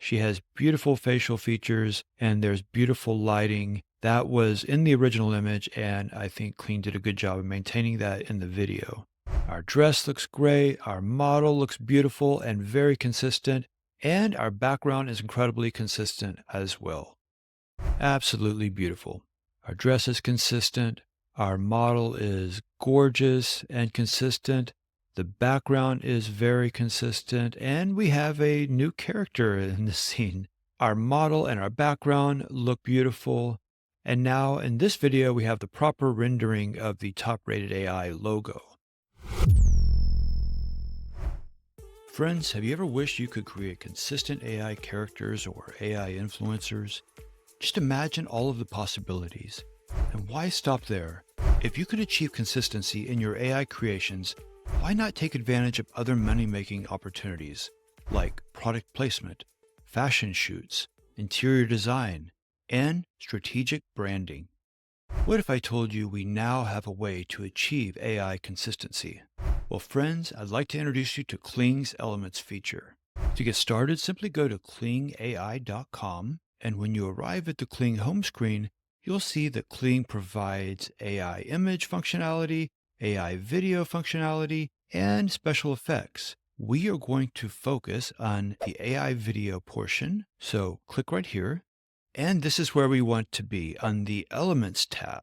She has beautiful facial features and there's beautiful lighting. That was in the original image, and I think Kling did a good job of maintaining that in the video. Our dress looks great, our model looks beautiful and very consistent, and our background is incredibly consistent as well. Absolutely beautiful. Our dress is consistent, our model is gorgeous and consistent, the background is very consistent, and we have a new character in the scene. Our model and our background look beautiful. And now in this video, we have the proper rendering of the top-rated AI logo. Friends, have you ever wished you could create consistent AI characters or AI influencers? Just imagine all of the possibilities. And why stop there? If you could achieve consistency in your AI creations, why not take advantage of other money-making opportunities like product placement, fashion shoots, interior design, and strategic branding? What if I told you we now have a way to achieve AI consistency? Well, friends, I'd like to introduce you to Kling's Elements feature. To get started, simply go to klingai.com, and when you arrive at the Kling home screen, you'll see that Kling provides AI image functionality, AI video functionality, and special effects. We are going to focus on the AI video portion, so click right here. And this is where we want to be, on the Elements tab.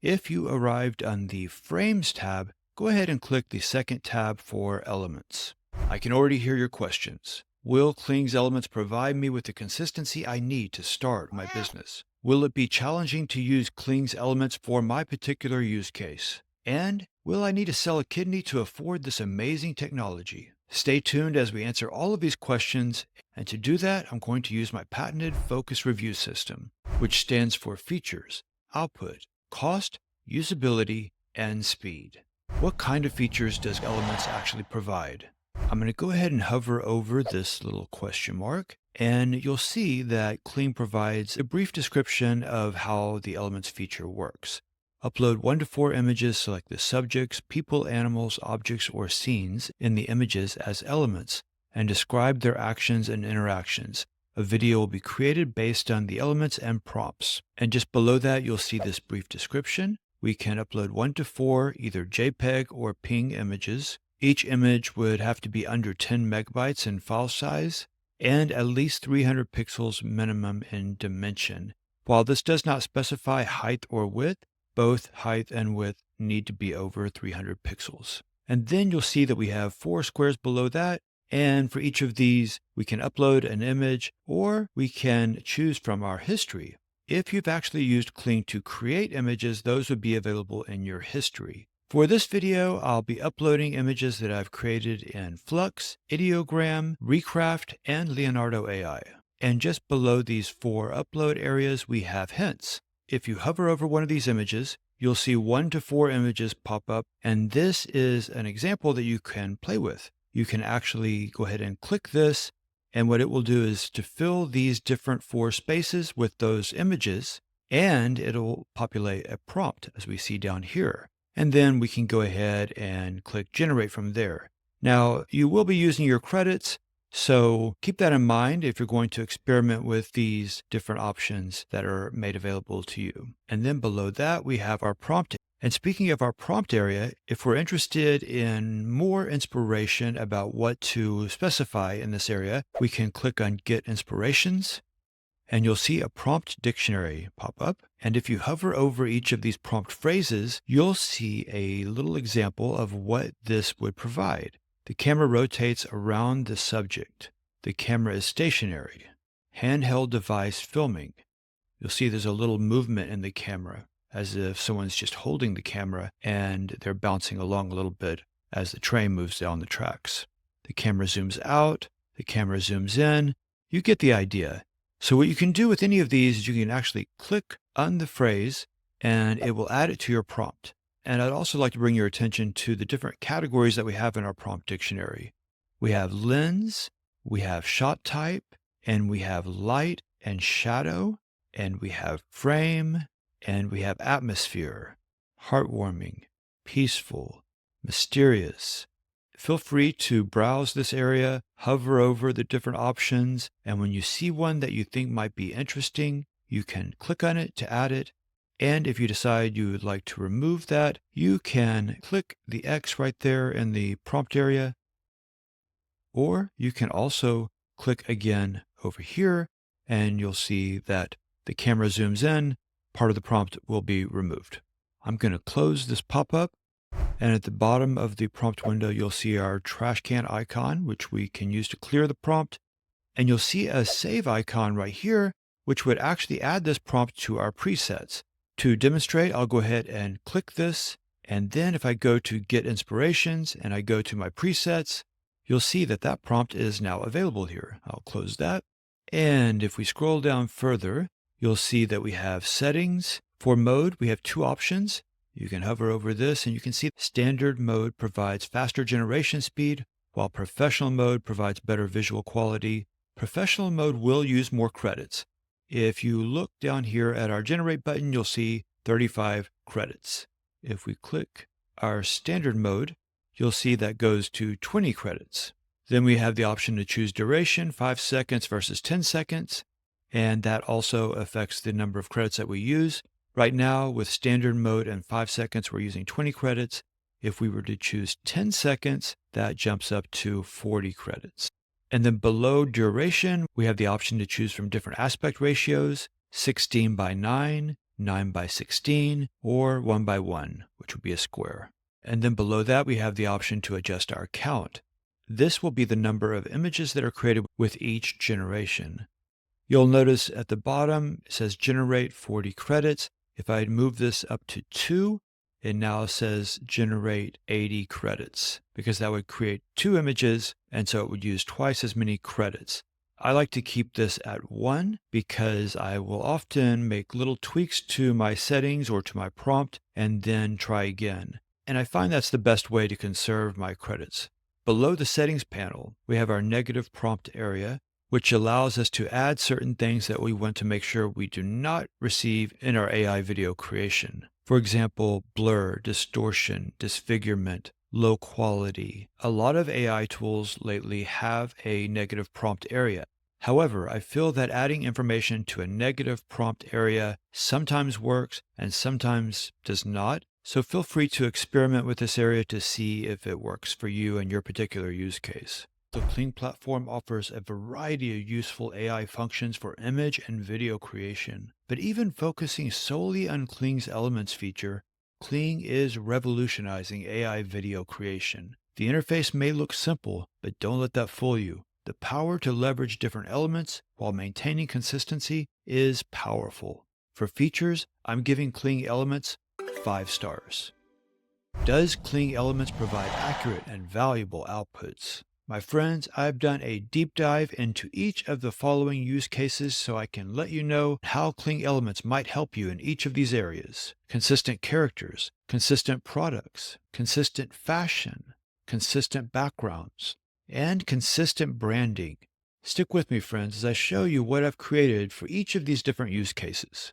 If you arrived on the Frames tab, go ahead and click the second tab for Elements. I can already hear your questions. Will Kling's Elements provide me with the consistency I need to start my business? Will it be challenging to use Kling's Elements for my particular use case? And will I need to sell a kidney to afford this amazing technology? Stay tuned as we answer all of these questions, and to do that, I'm going to use my patented focus review system, which stands for features, output, cost, usability, and speed. What kind of features does Elements actually provide? I'm going to go ahead and hover over this little question mark, and you'll see that Kling provides a brief description of how the Elements feature works. Upload 1 to 4 images, select the subjects, people, animals, objects, or scenes in the images as elements, and describe their actions and interactions. A video will be created based on the elements and prompts. And just below that, you'll see this brief description. We can upload 1 to 4 either JPEG or PNG images. Each image would have to be under 10 megabytes in file size and at least 300 pixels minimum in dimension. While this does not specify height or width, both height and width need to be over 300 pixels. And then you'll see that we have 4 squares below that. And for each of these, we can upload an image or we can choose from our history. If you've actually used Kling to create images, those would be available in your history. For this video, I'll be uploading images that I've created in Flux, Ideogram, Recraft, and Leonardo AI. And just below these 4 upload areas, we have hints. If you hover over one of these images, you'll see 1 to 4 images pop up, and this is an example that you can play with. You can actually go ahead and click this, and what it will do is to fill these different 4 spaces with those images, and it'll populate a prompt as we see down here. And then we can go ahead and click generate from there. Now, you will be using your credits, so keep that in mind if you're going to experiment with these different options that are made available to you. And then below that, we have our prompt. And speaking of our prompt area, if we're interested in more inspiration about what to specify in this area, we can click on Get Inspirations, and you'll see a prompt dictionary pop up. And if you hover over each of these prompt phrases, you'll see a little example of what this would provide. The camera rotates around the subject. The camera is stationary. Handheld device filming. You'll see there's a little movement in the camera, as if someone's just holding the camera and they're bouncing along a little bit as the train moves down the tracks. The camera zooms out. The camera zooms in. You get the idea. So what you can do with any of these is you can actually click on the phrase and it will add it to your prompt. And I'd also like to bring your attention to the different categories that we have in our prompt dictionary. We have lens, we have shot type, and we have light and shadow, and we have frame, and we have atmosphere, heartwarming, peaceful, mysterious, Feel free to browse this area, hover over the different options, and when you see one that you think might be interesting, you can click on it to add it. And if you decide you would like to remove that, you can click the X right there in the prompt area, or you can also click again over here, and you'll see that the camera zooms in, part of the prompt will be removed. I'm going to close this pop-up. And at the bottom of the prompt window, you'll see our trash can icon, which we can use to clear the prompt. And you'll see a save icon right here, which would actually add this prompt to our presets. To demonstrate, I'll go ahead and click this. And then if I go to Get Inspirations and I go to my presets, you'll see that that prompt is now available here. I'll close that. And if we scroll down further, you'll see that we have settings. For mode, we have two options. You can hover over this and you can see standard mode provides faster generation speed, while professional mode provides better visual quality. Professional mode will use more credits. If you look down here at our generate button, you'll see 35 credits. If we click our standard mode, you'll see that goes to 20 credits. Then we have the option to choose duration, 5 seconds versus 10 seconds, and that also affects the number of credits that we use. Right now, with standard mode and 5 seconds, we're using 20 credits. If we were to choose 10 seconds, that jumps up to 40 credits. And then below duration, we have the option to choose from different aspect ratios, 16:9, 9:16, or 1:1, which would be a square. And then below that, we have the option to adjust our count. This will be the number of images that are created with each generation. You'll notice at the bottom, it says generate 40 credits. If I move this up to 2, it now says generate 80 credits because that would create 2 images, and so it would use twice as many credits. I like to keep this at 1 because I will often make little tweaks to my settings or to my prompt and then try again. And I find that's the best way to conserve my credits. Below the settings panel, we have our negative prompt area, which allows us to add certain things that we want to make sure we do not receive in our AI video creation. For example, blur, distortion, disfigurement, low quality. A lot of AI tools lately have a negative prompt area. However, I feel that adding information to a negative prompt area sometimes works and sometimes does not. So feel free to experiment with this area to see if it works for you and your particular use case. The Kling platform offers a variety of useful AI functions for image and video creation, but even focusing solely on Kling's Elements feature, Kling is revolutionizing AI video creation. The interface may look simple, but don't let that fool you. The power to leverage different elements while maintaining consistency is powerful. For features, I'm giving Kling Elements 5 stars. Does Kling Elements provide accurate and valuable outputs? My friends, I've done a deep dive into each of the following use cases so I can let you know how Kling Elements might help you in each of these areas. Consistent characters, consistent products, consistent fashion, consistent backgrounds, and consistent branding. Stick with me, friends, as I show you what I've created for each of these different use cases.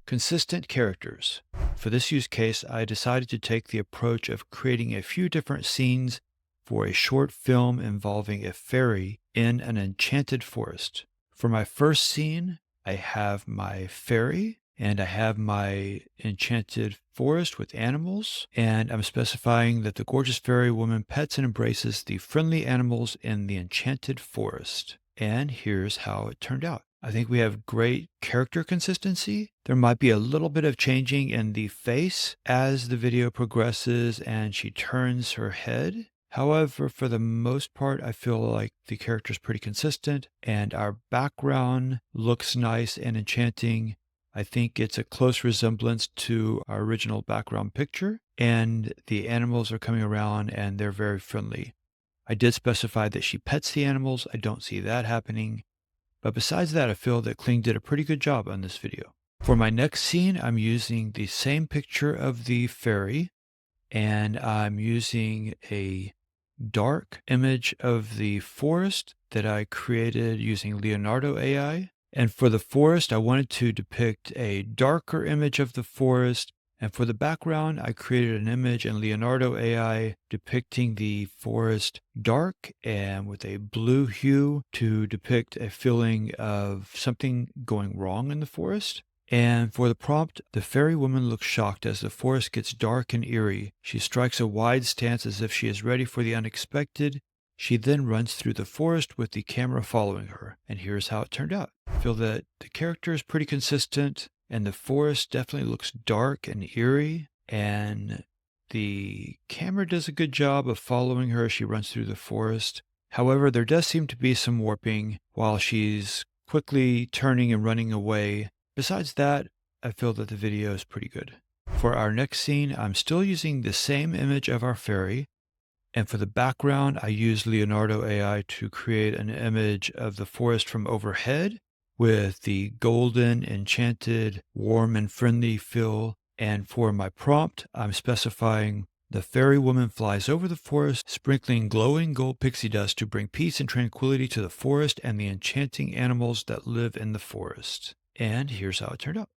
Consistent characters. For this use case, I decided to take the approach of creating a few different scenes for a short film involving a fairy in an enchanted forest. For my first scene, I have my fairy and I have my enchanted forest with animals, and I'm specifying that the gorgeous fairy woman pets and embraces the friendly animals in the enchanted forest. And here's how it turned out. I think we have great character consistency. There might be a little bit of changing in the face as the video progresses and she turns her head. However, for the most part, I feel like the character is pretty consistent and our background looks nice and enchanting. I think it's a close resemblance to our original background picture, and the animals are coming around and they're very friendly. I did specify that she pets the animals. I don't see that happening. But besides that, I feel that Kling did a pretty good job on this video. For my next scene, I'm using the same picture of the fairy, and I'm using a dark image of the forest that I created using Leonardo AI. And for the forest, I wanted to depict a darker image of the forest And for the background, I created an image in Leonardo AI depicting the forest dark and with a blue hue to depict a feeling of something going wrong in the forest. And for the prompt, the fairy woman looks shocked as the forest gets dark and eerie. She strikes a wide stance as if she is ready for the unexpected. She then runs through the forest with the camera following her. And here's how it turned out. I feel that the character is pretty consistent, and the forest definitely looks dark and eerie. And the camera does a good job of following her as she runs through the forest. However, there does seem to be some warping while she's quickly turning and running away. Besides that, I feel that the video is pretty good. For our next scene, I'm still using the same image of our fairy, and for the background, I used Leonardo AI to create an image of the forest from overhead with the golden, enchanted, warm, and friendly feel. And for my prompt, I'm specifying the fairy woman flies over the forest, sprinkling glowing gold pixie dust to bring peace and tranquility to the forest and the enchanting animals that live in the forest. And here's how it turned out.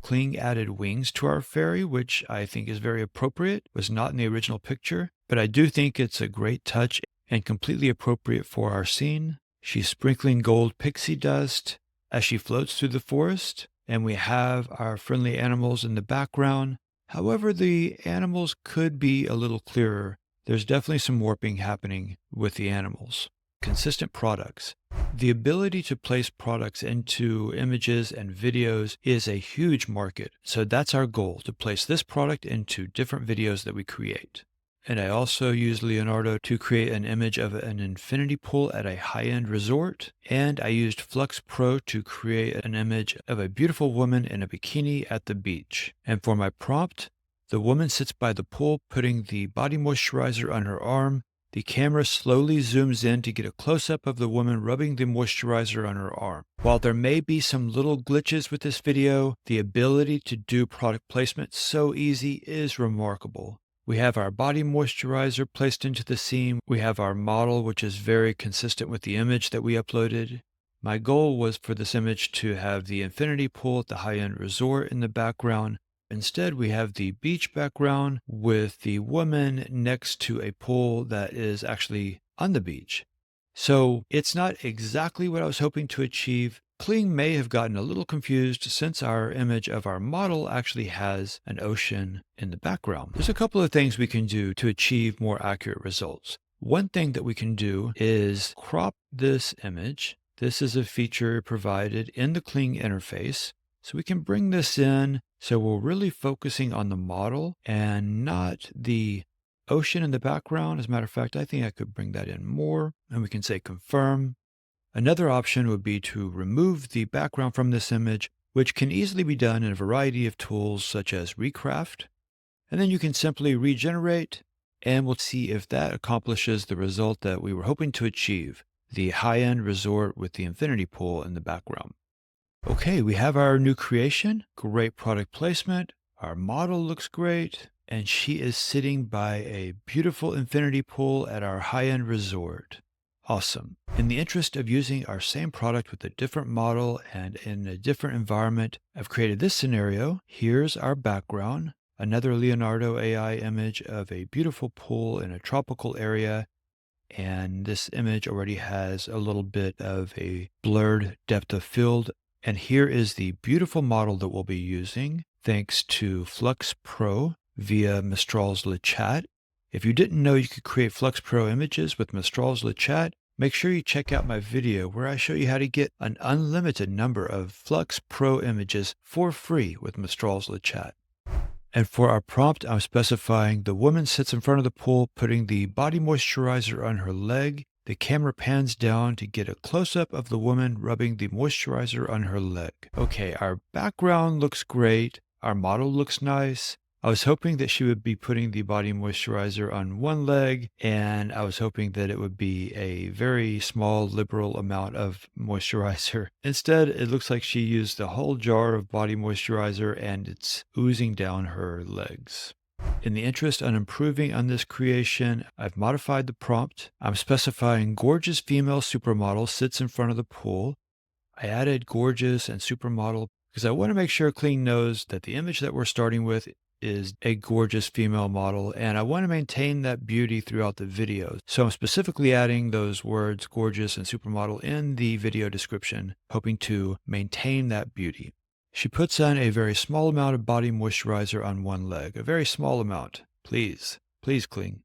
Kling added wings to our fairy, which I think is very appropriate. Was not in the original picture, but I do think it's a great touch and completely appropriate for our scene. She's sprinkling gold pixie dust as she floats through the forest, and we have our friendly animals in the background. However, the animals could be a little clearer. There's definitely some warping happening with the animals. Consistent products. The ability to place products into images and videos is a huge market. So that's our goal, to place this product into different videos that we create. And I also used Leonardo to create an image of an infinity pool at a high-end resort. And I used Flux Pro to create an image of a beautiful woman in a bikini at the beach. And for my prompt, the woman sits by the pool putting the body moisturizer on her arm. The camera slowly zooms in to get a close-up of the woman rubbing the moisturizer on her arm. While there may be some little glitches with this video, the ability to do product placement so easy is remarkable. We have our body moisturizer placed into the scene. We have our model, which is very consistent with the image that we uploaded. My goal was for this image to have the infinity pool at the high-end resort in the background. Instead, we have the beach background with the woman next to a pool that is actually on the beach. So it's not exactly what I was hoping to achieve. Kling may have gotten a little confused since our image of our model actually has an ocean in the background. There's a couple of things we can do to achieve more accurate results. One thing that we can do is crop this image. This is a feature provided in the Kling interface. So we can bring this in so we're really focusing on the model and not the ocean in the background. As a matter of fact, I think I could bring that in more, and we can say confirm. Another option would be to remove the background from this image, which can easily be done in a variety of tools such as Recraft. And then you can simply regenerate, and we'll see if that accomplishes the result that we were hoping to achieve, the high-end resort with the infinity pool in the background. Okay, we have our new creation, great product placement, our model looks great, and she is sitting by a beautiful infinity pool at our high-end resort. Awesome. In the interest of using our same product with a different model and in a different environment, I've created this scenario. Here's our background, another Leonardo AI image of a beautiful pool in a tropical area. And this image already has a little bit of a blurred depth of field. And here is the beautiful model that we'll be using thanks to Flux Pro via Mistral's LeChat. If you didn't know you could create Flux Pro images with Mistral's LeChat, make sure you check out my video where I show you how to get an unlimited number of Flux Pro images for free with Mistral's LeChat. And for our prompt, I'm specifying the woman sits in front of the pool putting the body moisturizer on her leg. The camera pans down to get a close-up of the woman rubbing the moisturizer on her leg. Okay, our background looks great. Our model looks nice. I was hoping that she would be putting the body moisturizer on one leg, and I was hoping that it would be a very small, liberal amount of moisturizer. Instead, it looks like she used a whole jar of body moisturizer, and it's oozing down her legs. In the interest of improving on this creation, I've modified the prompt. I'm specifying gorgeous female supermodel sits in front of the pool. I added gorgeous and supermodel because I want to make sure Kling knows that the image that we're starting with is a gorgeous female model, and I want to maintain that beauty throughout the video. So I'm specifically adding those words, gorgeous and supermodel, in the video description, hoping to maintain that beauty. She puts on a very small amount of body moisturizer on one leg, a very small amount. Please, please, Kling.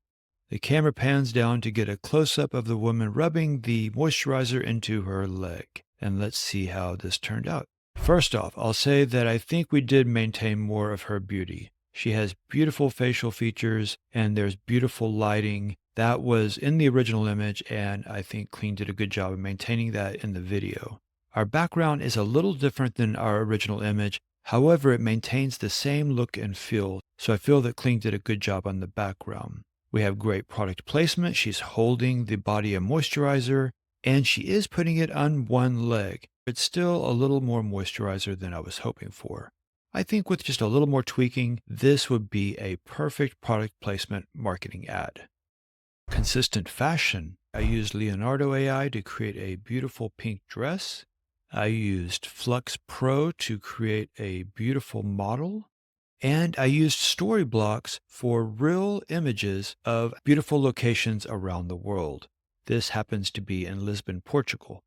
The camera pans down to get a close-up of the woman rubbing the moisturizer into her leg. And let's see how this turned out. First off, I'll say that I think we did maintain more of her beauty. She has beautiful facial features and there's beautiful lighting. That was in the original image, and I think Kling did a good job of maintaining that in the video. Our background is a little different than our original image. However, it maintains the same look and feel, so I feel that Kling did a good job on the background. We have great product placement. She's holding the body of moisturizer, and she is putting it on one leg. It's still a little more moisturizer than I was hoping for. I think with just a little more tweaking, this would be a perfect product placement marketing ad. Consistent fashion. I used Leonardo AI to create a beautiful pink dress. I used Flux Pro to create a beautiful model. And I used story blocks for real images of beautiful locations around the world. This happens to be in Lisbon, Portugal.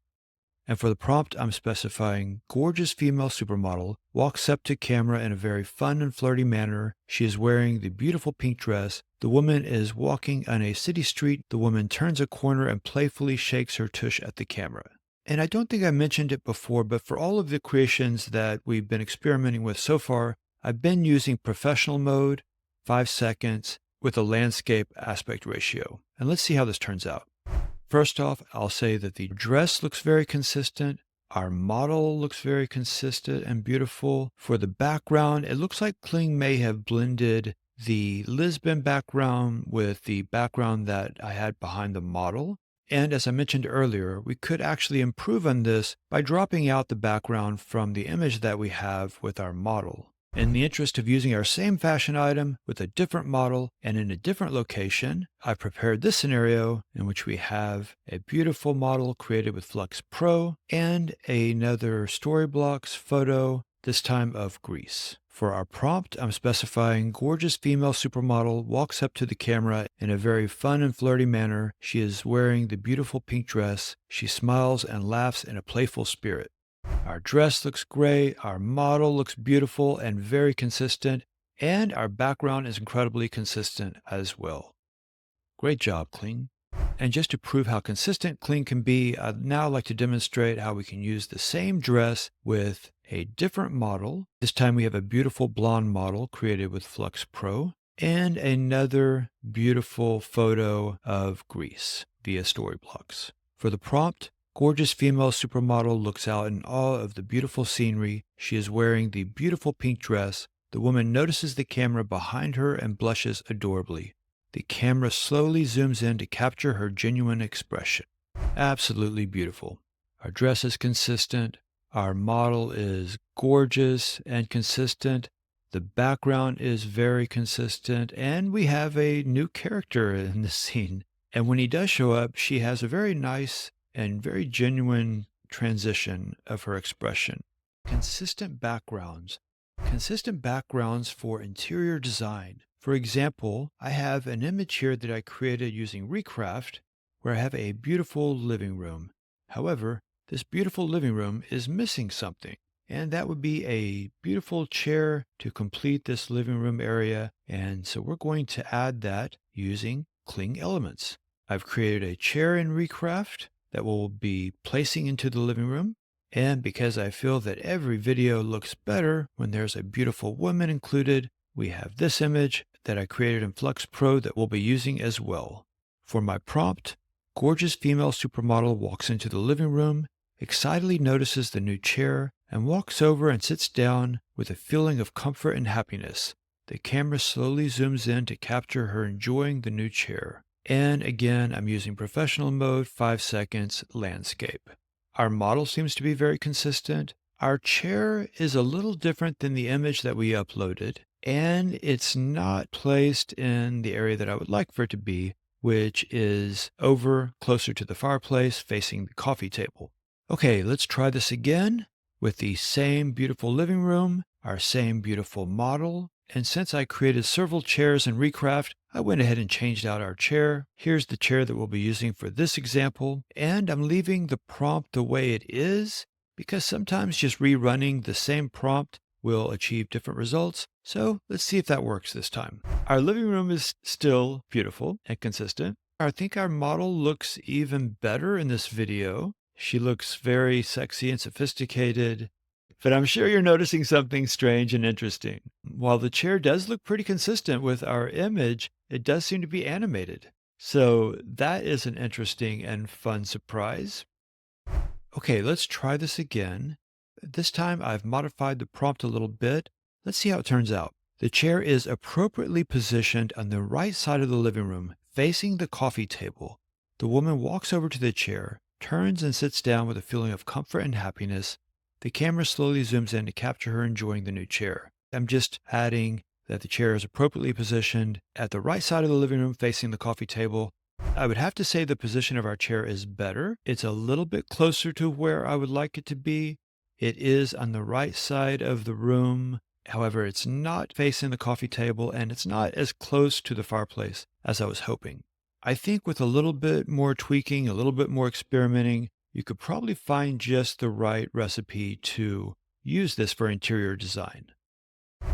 And for the prompt, I'm specifying gorgeous female supermodel walks up to camera in a very fun and flirty manner. She is wearing the beautiful pink dress. The woman is walking on a city street. The woman turns a corner and playfully shakes her tush at the camera. And I don't think I mentioned it before, but for all of the creations that we've been experimenting with so far, I've been using professional mode, 5 seconds, with a landscape aspect ratio. And let's see how this turns out. First off, I'll say that the dress looks very consistent. Our model looks very consistent and beautiful. For the background, it looks like Kling may have blended the Lisbon background with the background that I had behind the model. And as I mentioned earlier, we could actually improve on this by dropping out the background from the image that we have with our model. In the interest of using our same fashion item with a different model and in a different location, I prepared this scenario in which we have a beautiful model created with Flux Pro and another Storyblocks photo, this time of Greece. For our prompt, I'm specifying gorgeous female supermodel walks up to the camera in a very fun and flirty manner. She is wearing the beautiful pink dress. She smiles and laughs in a playful spirit. Our dress looks great, our model looks beautiful and very consistent, and our background is incredibly consistent as well. Great job, Kling. And just to prove how consistent Kling can be, I'd now like to demonstrate how we can use the same dress with a different model. This time we have a beautiful blonde model created with Flux Pro and another beautiful photo of Greece via Storyblocks. For the prompt, gorgeous female supermodel looks out in awe of the beautiful scenery. She is wearing the beautiful pink dress. The woman notices the camera behind her and blushes adorably. The camera slowly zooms in to capture her genuine expression. Absolutely beautiful. Our dress is consistent. Our model is gorgeous and consistent. The background is very consistent. And we have a new character in the scene. And when he does show up, she has a very nice and very genuine transition of her expression. Consistent backgrounds. Consistent backgrounds for interior design. For example, I have an image here that I created using Recraft where I have a beautiful living room. However, this beautiful living room is missing something, and that would be a beautiful chair to complete this living room area. And so we're going to add that using Kling Elements. I've created a chair in Recraft that we'll be placing into the living room. And because I feel that every video looks better when there's a beautiful woman included, we have this image that I created in Flux Pro that we'll be using as well. For my prompt, gorgeous female supermodel walks into the living room, excitedly notices the new chair, and walks over and sits down with a feeling of comfort and happiness. The camera slowly zooms in to capture her enjoying the new chair. And again, I'm using professional mode, 5 seconds, landscape. Our model seems to be very consistent. Our chair is a little different than the image that we uploaded, and it's not placed in the area that I would like for it to be, which is over closer to the fireplace facing the coffee table. Okay, let's try this again with the same beautiful living room, our same beautiful model, And since I created several chairs in Recraft, I went ahead and changed out our chair. Here's the chair that we'll be using for this example. And I'm leaving the prompt the way it is because sometimes just rerunning the same prompt will achieve different results. So let's see if that works this time. Our living room is still beautiful and consistent. I think our model looks even better in this video. She looks very sexy and sophisticated. But I'm sure you're noticing something strange and interesting. While the chair does look pretty consistent with our image, it does seem to be animated. So that is an interesting and fun surprise. Okay, let's try this again. This time I've modified the prompt a little bit. Let's see how it turns out. The chair is appropriately positioned on the right side of the living room, facing the coffee table. The woman walks over to the chair, turns and sits down with a feeling of comfort and happiness. The camera slowly zooms in to capture her enjoying the new chair. I'm just adding that the chair is appropriately positioned at the right side of the living room facing the coffee table. I would have to say the position of our chair is better. It's a little bit closer to where I would like it to be. It is on the right side of the room. However, it's not facing the coffee table and it's not as close to the fireplace as I was hoping. I think with a little bit more tweaking, a little bit more experimenting, you could probably find just the right recipe to use this for interior design.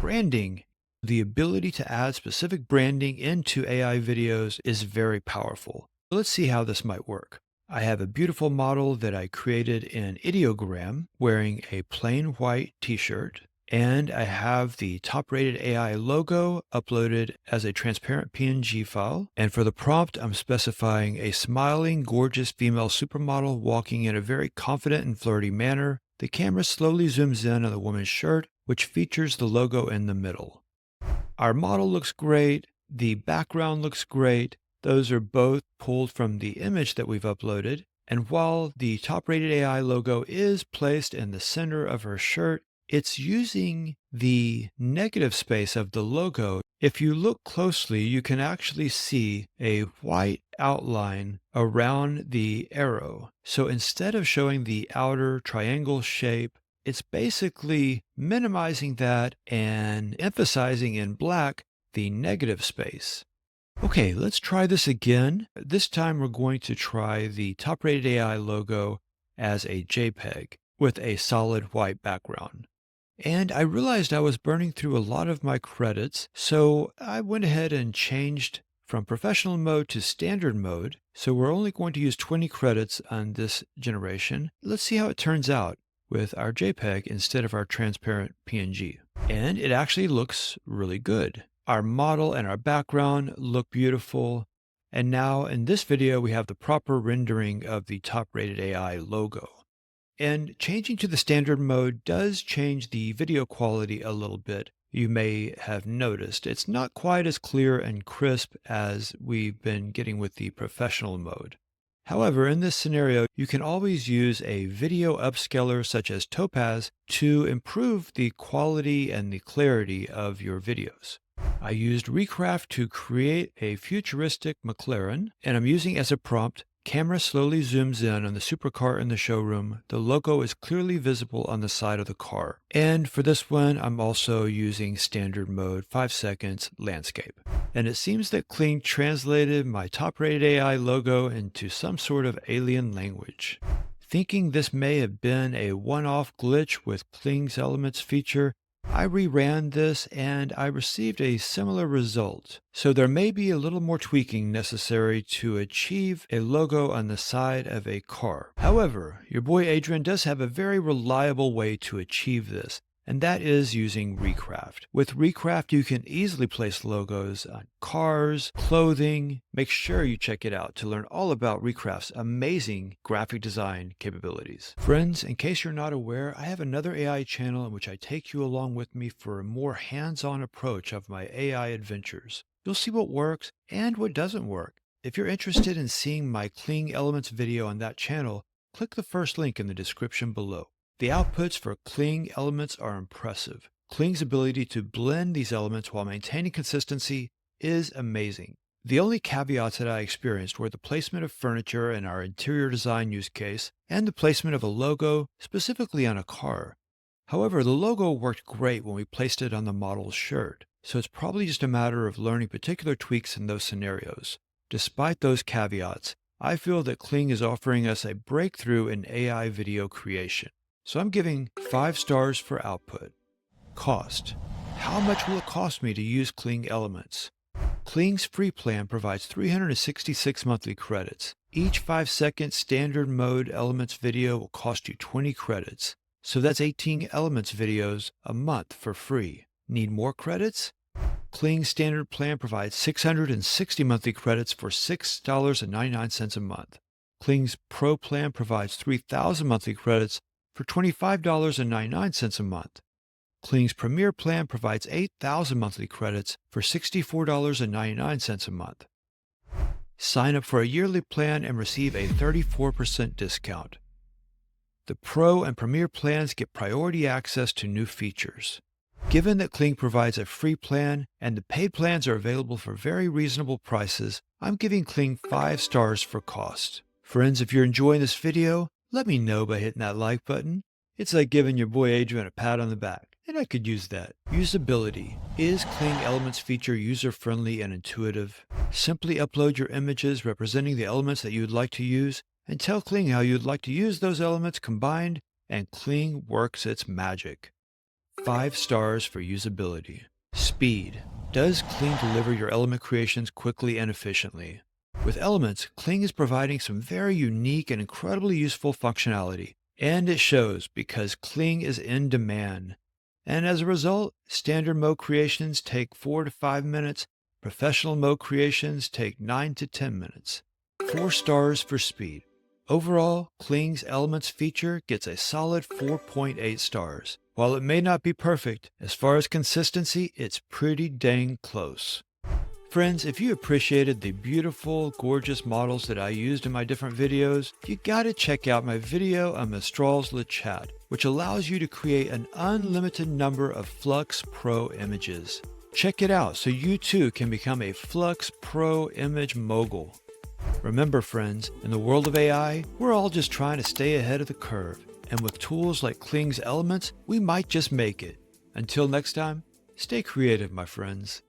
Branding. The ability to add specific branding into AI videos is very powerful. Let's see how this might work. I have a beautiful model that I created in ideogram wearing a plain white t-shirt, and I have the top-rated AI logo uploaded as a transparent PNG file. And for the prompt, I'm specifying a smiling, gorgeous female supermodel walking in a very confident and flirty manner. The camera slowly zooms in on the woman's shirt, which features the logo in the middle. Our model looks great. The background looks great. Those are both pulled from the image that we've uploaded. And while the top-rated AI logo is placed in the center of her shirt, it's using the negative space of the logo. If you look closely, you can actually see a white outline around the arrow. So instead of showing the outer triangle shape, it's basically minimizing that and emphasizing in black the negative space. Okay, let's try this again. This time we're going to try the top-rated AI logo as a JPEG with a solid white background. And I realized I was burning through a lot of my credits, so I went ahead and changed from professional mode to standard mode. So we're only going to use 20 credits on this generation. Let's see how it turns out with our JPEG instead of our transparent PNG. And it actually looks really good. Our model and our background look beautiful. And now in this video, we have the proper rendering of the top-rated AI logo. And changing to the standard mode does change the video quality a little bit. You may have noticed it's not quite as clear and crisp as we've been getting with the professional mode. However, in this scenario, you can always use a video upscaler such as Topaz to improve the quality and the clarity of your videos. I used Recraft to create a futuristic McLaren, and I'm using as a prompt, camera slowly zooms in on the supercar in the showroom. The logo is clearly visible on the side of the car. And for this one, I'm also using standard mode, 5 seconds, landscape. And it seems that Kling translated my top-rated AI logo into some sort of alien language. Thinking this may have been a one-off glitch with Kling's Elements feature, I reran this and I received a similar result. So there may be a little more tweaking necessary to achieve a logo on the side of a car. However, your boy Adrian does have a very reliable way to achieve this, and that is using Recraft. With Recraft, you can easily place logos on cars, clothing. Make sure you check it out to learn all about Recraft's amazing graphic design capabilities. Friends, in case you're not aware, I have another AI channel in which I take you along with me for a more hands-on approach of my AI adventures. You'll see what works and what doesn't work. If you're interested in seeing my Kling Elements video on that channel, click the first link in the description below. The outputs for Kling Elements are impressive. Kling's ability to blend these elements while maintaining consistency is amazing. The only caveats that I experienced were the placement of furniture in our interior design use case and the placement of a logo specifically on a car. However, the logo worked great when we placed it on the model's shirt. so it's probably just a matter of learning particular tweaks in those scenarios. Despite those caveats, I feel that Kling is offering us a breakthrough in AI video creation. So I'm giving 5 stars for output. Cost. How much will it cost me to use Kling Elements? Kling's free plan provides 366 monthly credits. Each 5-second standard mode Elements video will cost you 20 credits. So that's 18 Elements videos a month for free. Need more credits? Kling's standard plan provides 660 monthly credits for $6.99 a month. Kling's Pro plan provides 3,000 monthly credits for $25.99 a month. Kling's Premier plan provides 8,000 monthly credits for $64.99 a month. Sign up for a yearly plan and receive a 34% discount. The Pro and Premier plans get priority access to new features. Given that Kling provides a free plan and the paid plans are available for very reasonable prices, I'm giving Kling 5 stars for cost. Friends, if you're enjoying this video, let me know by hitting that like button. It's like giving your boy Adrian a pat on the back, and I could use that. Usability. Is Kling Elements Feature user-friendly and intuitive? Simply upload your images representing the elements that you would like to use, and tell Kling how you'd like to use those elements combined, and Kling works its magic. 5 stars for usability. Speed. Does Kling deliver your element creations quickly and efficiently? With Elements, Kling is providing some very unique and incredibly useful functionality, and it shows because Kling is in demand. And as a result, standard mode creations take 4 to 5 minutes, professional mode creations take 9 to 10 minutes. 4 stars for speed. Overall, Kling's Elements feature gets a solid 4.8 stars. While it may not be perfect, as far as consistency, it's pretty dang close. Friends, if you appreciated the beautiful, gorgeous models that I used in my different videos, you gotta check out my video on Mistral's Le Chat, which allows you to create an unlimited number of Flux Pro images. Check it out so you too can become a Flux Pro image mogul. Remember friends, in the world of AI, we're all just trying to stay ahead of the curve. And with tools like Kling's Elements, we might just make it. Until next time, stay creative, my friends.